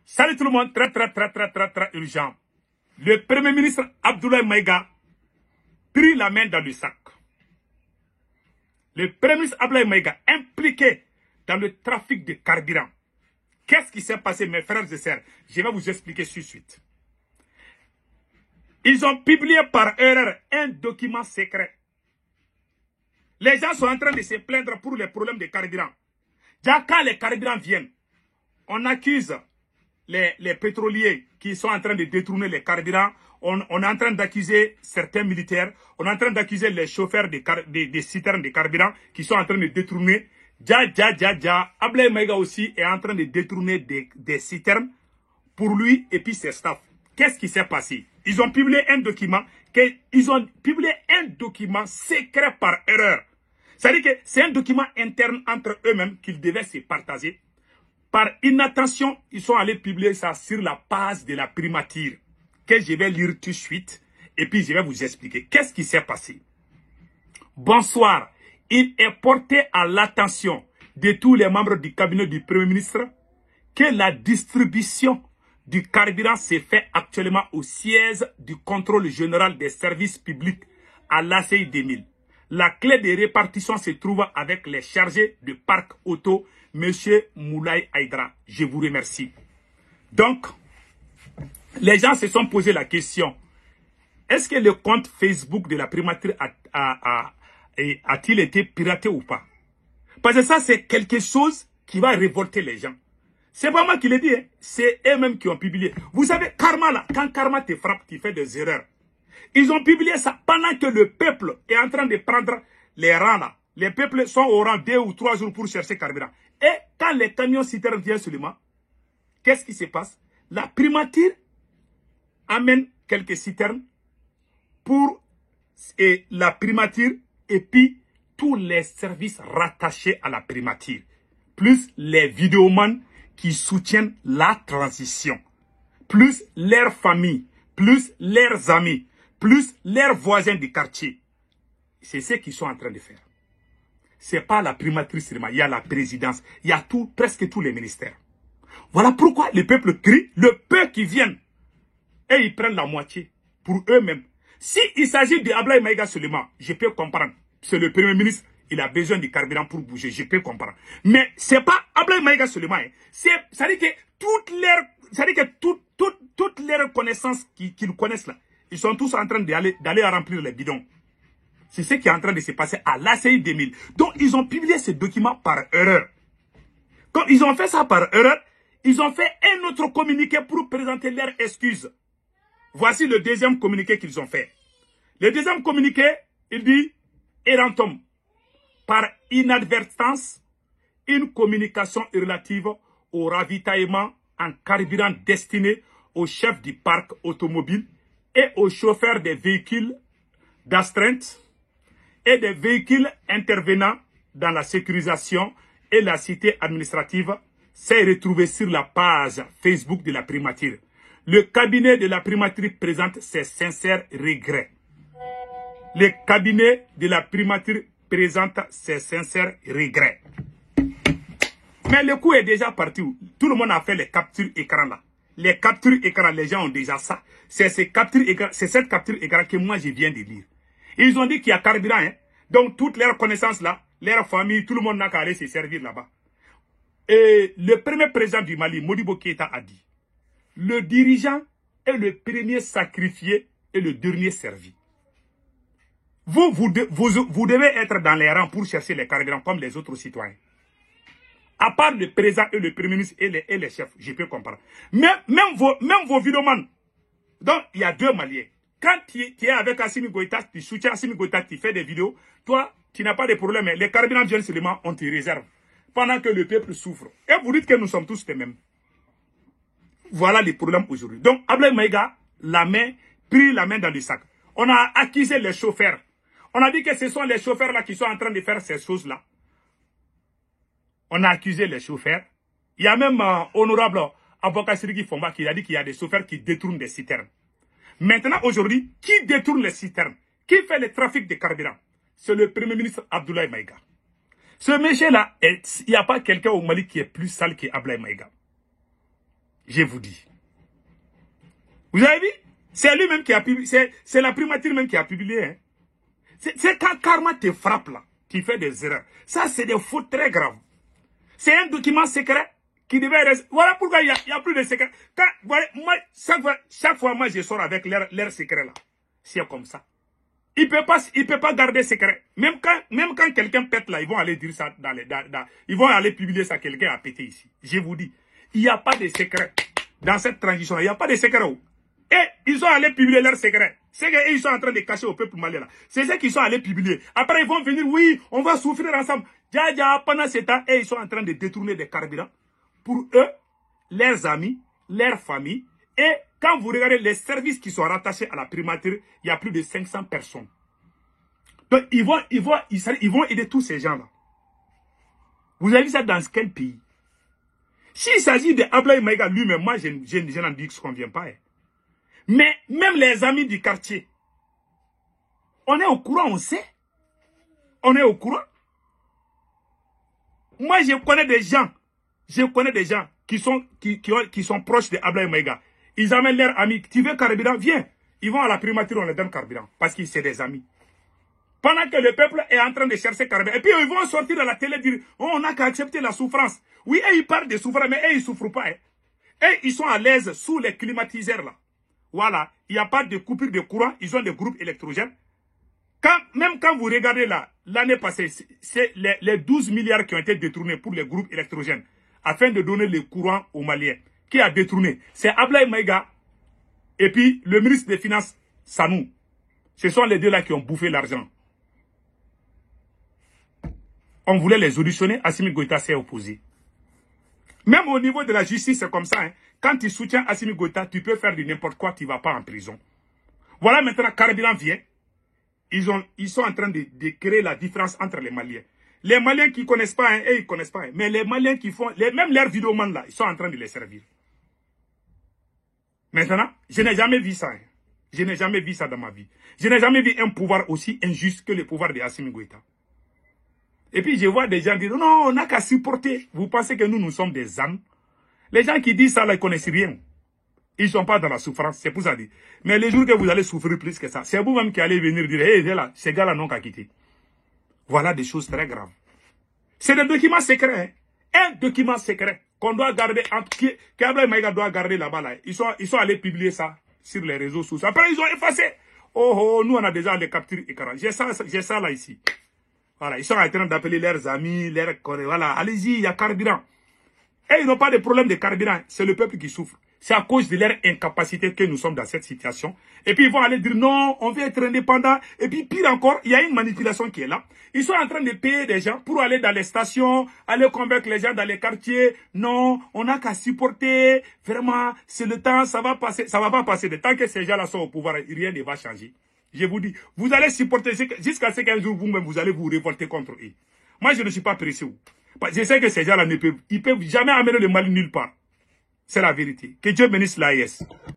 Salut tout le monde, très urgent. Le Premier ministre Abdoulaye Maïga prit la main dans le sac. Le Premier ministre Abdoulaye Maïga impliqué dans le trafic de carburant. Qu'est-ce qui s'est passé, mes frères et sœurs? Je vais vous expliquer tout de suite. Ils ont publié par erreur un document secret. Les gens sont en train de se plaindre pour les problèmes de carburant. Déjà, quand les carburants viennent, on accuse les pétroliers qui sont en train de détourner les carburants. On est en train d'accuser certains militaires. On est en train d'accuser les chauffeurs des citernes de carburant qui sont en train de détourner. Abdoulaye Maïga aussi est en train de détourner des citernes pour lui et puis ses staffs. Qu'est-ce qui s'est passé? Ils ont publié un document secret par erreur. C'est-à-dire que c'est un document interne entre eux-mêmes qu'ils devaient se partager. Par inattention, ils sont allés publier ça sur la page de la primature, que je vais lire tout de suite, et puis je vais vous expliquer. Qu'est-ce qui s'est passé? Bonsoir. Il est porté à l'attention de tous les membres du cabinet du Premier ministre que la distribution du carburant se fait actuellement au siège du contrôle général des services publics à l'ACI 2000. La clé de répartition se trouve avec les chargés de parc auto, M. Moulay Aïdra. Je vous remercie. Donc, les gens se sont posé la question. Est-ce que le compte Facebook de la primature a-t-il été piraté ou pas? Parce que ça, c'est quelque chose qui va révolter les gens. C'est pas moi qui l'ai dit, hein. C'est eux-mêmes qui ont publié. Vous savez, karma là, quand karma te frappe, tu fais des erreurs. Ils ont publié ça pendant que le peuple est en train de prendre les rangs là. Les peuples sont au rang 2 ou 3 jours pour chercher carburant. Et quand les camions citernes viennent seulement, qu'est-ce qui se passe? La primature amène quelques citernes pour la primature et puis tous les services rattachés à la primature. Plus les vidéomans qui soutiennent la transition. Plus leurs familles, plus leurs amis, plus leurs voisins du quartier. C'est ce qu'ils sont en train de faire. C'est pas la primature seulement, il y a la présidence, il y a presque tous les ministères. Voilà pourquoi le peuple crie, le peu qui viennent, et ils prennent la moitié pour eux-mêmes. S'il s'agit de Abdoulaye Maïga seulement, je peux comprendre. C'est le Premier ministre, il a besoin du carburant pour bouger, je peux comprendre. Mais c'est pas Abdoulaye Maïga seulement. Hein. Ça veut dire que toutes les connaissances qu'ils connaissent là, ils sont tous en train d'aller remplir les bidons. C'est ce qui est en train de se passer à l'ACI 2000. Donc, ils ont publié ce document par erreur. Quand ils ont fait ça par erreur, ils ont fait un autre communiqué pour présenter leurs excuses. Voici le deuxième communiqué qu'ils ont fait. Le deuxième communiqué, il dit, Erantom, par inadvertance, une communication relative au ravitaillement en carburant destiné aux chefs du parc automobile et aux chauffeurs des véhicules d'astreinte et des véhicules intervenant dans la sécurisation et la cité administrative s'est retrouvé sur la page Facebook de la primature. Le cabinet de la primature présente ses sincères regrets. Le cabinet de la primature présente ses sincères regrets. Mais le coup est déjà parti. Tout le monde a fait les captures écran là. Les captures écran, les gens ont déjà ça. C'est cette capture écran que moi je viens de lire. Ils ont dit qu'il y a carburant. Hein. Donc toutes leurs connaissances là, leur famille, tout le monde n'a qu'à aller se servir là-bas. Et le premier président du Mali, Modibo Keïta, a dit, le dirigeant est le premier sacrifié et le dernier servi. Vous devez être dans les rangs pour chercher les carburants comme les autres citoyens. À part le président et le premier ministre et les chefs, je peux comprendre. Mais même vos vidéomans. Donc, il y a deux Maliens. Quand tu es avec Assimi Goïta, tu soutiens Assimi Goïta, tu fais des vidéos, toi, tu n'as pas de problème. Les carburants viennent seulement, on te réserve. Pendant que le peuple souffre. Et vous dites que nous sommes tous les mêmes. Voilà les problèmes aujourd'hui. Donc, Abdoulaye Maïga, pris la main dans le sac. On a accusé les chauffeurs. On a dit que ce sont les chauffeurs là qui sont en train de faire ces choses-là. On a accusé les chauffeurs. Il y a même honorable avocat Sirigi Fomba qui a dit qu'il y a des chauffeurs qui détournent des citernes. Maintenant, aujourd'hui, qui détourne les citernes? Qui fait le trafic de carburant? C'est le Premier ministre Abdoulaye Maïga. Ce monsieur-là, il n'y a pas quelqu'un au Mali qui est plus sale qu'Abdoulaye Maïga. Je vous dis. Vous avez vu? C'est lui-même qui a publié, c'est la primature même qui a publié. Hein. C'est quand karma te frappe là, tu fais des erreurs. Ça, c'est des fautes très graves. C'est un document secret qui devait rester. Voilà pourquoi il n'y a plus de secret. Quand, voilà, moi, chaque fois, moi, je sors avec leur secret là. C'est comme ça. Il peut pas garder secret. Même quand quelqu'un pète là, ils vont aller dire ça ils vont aller publier ça, quelqu'un a pété ici. Je vous dis, il n'y a pas de secret. Dans cette transition là, il n'y a pas de secret. Et ils sont allés publier leurs secrets. C'est qu'ils sont en train de cacher au peuple malien là. C'est ce qu'ils sont allés publier. Après, ils vont venir, oui, on va souffrir ensemble. Pendant ce temps, et ils sont en train de détourner des carburants pour eux, leurs amis, leurs familles. Et quand vous regardez les services qui sont rattachés à la primature, il y a plus de 500 personnes. Donc, ils vont aider tous ces gens-là. Vous avez vu ça dans quel pays? S'il s'agit de Ablaye Maïga lui-même, moi, je n'en dis que ce qu'on ne vient pas. Hein. Mais même les amis du quartier, on est au courant, on sait. On est au courant. Moi, je connais des gens qui sont proches de Ablaye Maïga. Ils amènent leurs amis. Tu veux carburant? Viens. Ils vont à la primature, on leur donne carburant. Parce qu'ils sont des amis. Pendant que le peuple est en train de chercher carburant. Et puis ils vont sortir de la télé et dire, oh, on n'a qu'à accepter la souffrance. Oui, et ils parlent de souffrance, mais eux, ils ne souffrent pas. Hein. Et ils sont à l'aise sous les climatiseurs là. Voilà, il n'y a pas de coupure de courant, ils ont des groupes électrogènes. Même quand vous regardez là, l'année passée, c'est les 12 milliards qui ont été détournés pour les groupes électrogènes, afin de donner le courant aux Maliens. Qui a détourné? C'est Ablaye Maïga et puis le ministre des Finances, Sanou. Ce sont les deux là qui ont bouffé l'argent. On voulait les auditionner, Assimi Goïta s'est opposé. Même au niveau de la justice, c'est comme ça. Hein. Quand tu soutiens Assimi Goïta, tu peux faire de n'importe quoi, tu ne vas pas en prison. Voilà maintenant, Carburant vient. Ils sont en train de créer la différence entre les Maliens. Les Maliens qui ne connaissent pas, hein, ils ne connaissent pas. Hein. Mais les Maliens qui font, même leurs vidéomans là, ils sont en train de les servir. Maintenant, je n'ai jamais vu ça. Hein. Je n'ai jamais vu ça dans ma vie. Je n'ai jamais vu un pouvoir aussi injuste que le pouvoir de Assimi Goïta. Et puis je vois des gens dire, non, on n'a qu'à supporter. Vous pensez que nous sommes des ânes? Les gens qui disent ça, là, ils ne connaissent rien. Ils ne sont pas dans la souffrance, c'est pour ça dire. Mais les jours que vous allez souffrir plus que ça, c'est vous-même qui allez venir dire, hé, là, ces gars-là n'ont qu'à quitter. Voilà des choses très graves. C'est des documents secrets. Hein? Un document secret qu'on doit garder, qu'Ablaye Maïga doit garder là-bas. Là. Ils sont allés publier ça sur les réseaux sociaux. Après, ils ont effacé. Oh, nous, on a déjà les captures écran. J'ai ça là ici. Voilà, ils sont en train d'appeler leurs amis, voilà, allez-y, il y a carburant. Et ils n'ont pas de problème de carburant, c'est le peuple qui souffre. C'est à cause de leur incapacité que nous sommes dans cette situation. Et puis ils vont aller dire non, on veut être indépendant. Et puis pire encore, il y a une manipulation qui est là. Ils sont en train de payer des gens pour aller dans les stations, aller convaincre les gens dans les quartiers. Non, on n'a qu'à supporter. Vraiment, c'est le temps, ça va passer. Ça va pas passer. Tant que ces gens-là sont au pouvoir, rien ne va changer. Je vous dis, vous allez supporter jusqu'à ce qu'un jour vous-même, vous allez vous révolter contre eux. Moi, je ne suis pas pressé. Je sais que ces gens-là ne peuvent jamais amener le mal nulle part. C'est la vérité. Que Dieu bénisse l'AES.